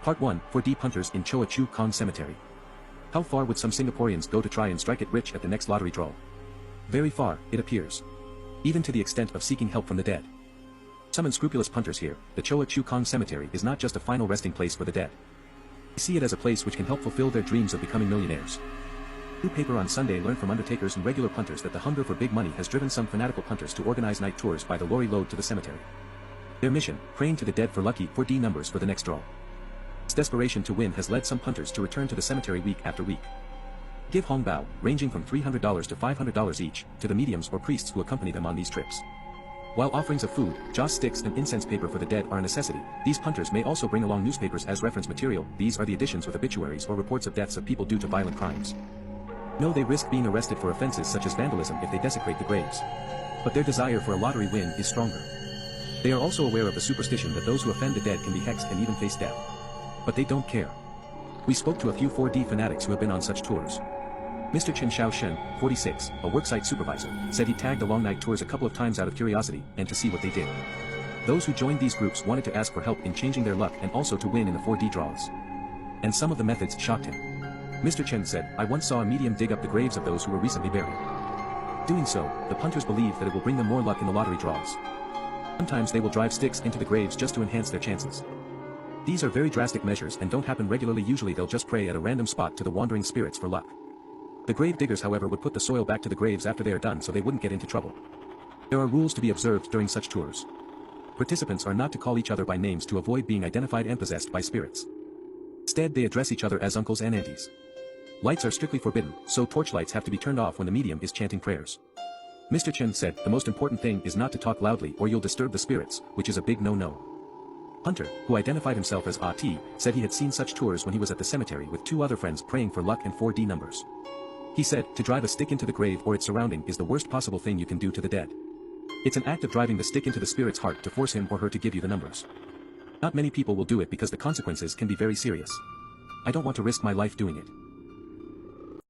Part 1, 4D Punters in Choa Kang Cemetery. How far would some Singaporeans go to try and strike it rich at the next lottery draw? Very far, it appears. Even to the extent of seeking help from the dead. Some unscrupulous punters here, the Choa Kang Cemetery is not just a final resting place for the dead. They see it as a place which can help fulfill their dreams of becoming millionaires. New paper on Sunday learned from undertakers and regular punters that the hunger for big money has driven some fanatical punters to organize night tours by the lorry load to the cemetery. Their mission, praying to the dead for lucky 4D numbers for the next draw. This desperation to win has led some punters to return to the cemetery week after week. Give Hong Bao, ranging from $300 to $500 each, to the mediums or priests who accompany them on these trips. While offerings of food, joss sticks and incense paper for the dead are a necessity, these punters may also bring along newspapers as reference material. These are the editions with obituaries or reports of deaths of people due to violent crimes. No, they risk being arrested for offenses such as vandalism if they desecrate the graves. But their desire for a lottery win is stronger. They are also aware of the superstition that those who offend the dead can be hexed and even face death. But they don't care. We spoke to a few 4D fanatics who have been on such tours. Mr. Chen Xiaoshen, 46, a worksite supervisor, said he tagged along night tours a couple of times out of curiosity and to see what they did. Those who joined these groups wanted to ask for help in changing their luck and also to win in the 4D draws. And some of the methods shocked him. Mr. Chen said, "I once saw a medium dig up the graves of those who were recently buried. Doing so, the punters believe that it will bring them more luck in the lottery draws. Sometimes they will drive sticks into the graves just to enhance their chances. These are very drastic measures and don't happen regularly. Usually they'll just pray at a random spot to the wandering spirits for luck. The grave diggers, however, would put the soil back to the graves after they are done so they wouldn't get into trouble. There are rules to be observed during such tours. Participants are not to call each other by names to avoid being identified and possessed by spirits. Instead, they address each other as uncles and aunties. Lights are strictly forbidden, so torchlights have to be turned off when the medium is chanting prayers." Mr. Chen said, "The most important thing is not to talk loudly or you'll disturb the spirits, which is a big no-no." Hunter, who identified himself as A.T., said he had seen such tours when he was at the cemetery with two other friends praying for luck and 4D numbers. He said, "To drive a stick into the grave or its surrounding is the worst possible thing you can do to the dead. It's an act of driving the stick into the spirit's heart to force him or her to give you the numbers. Not many people will do it because the consequences can be very serious. I don't want to risk my life doing it."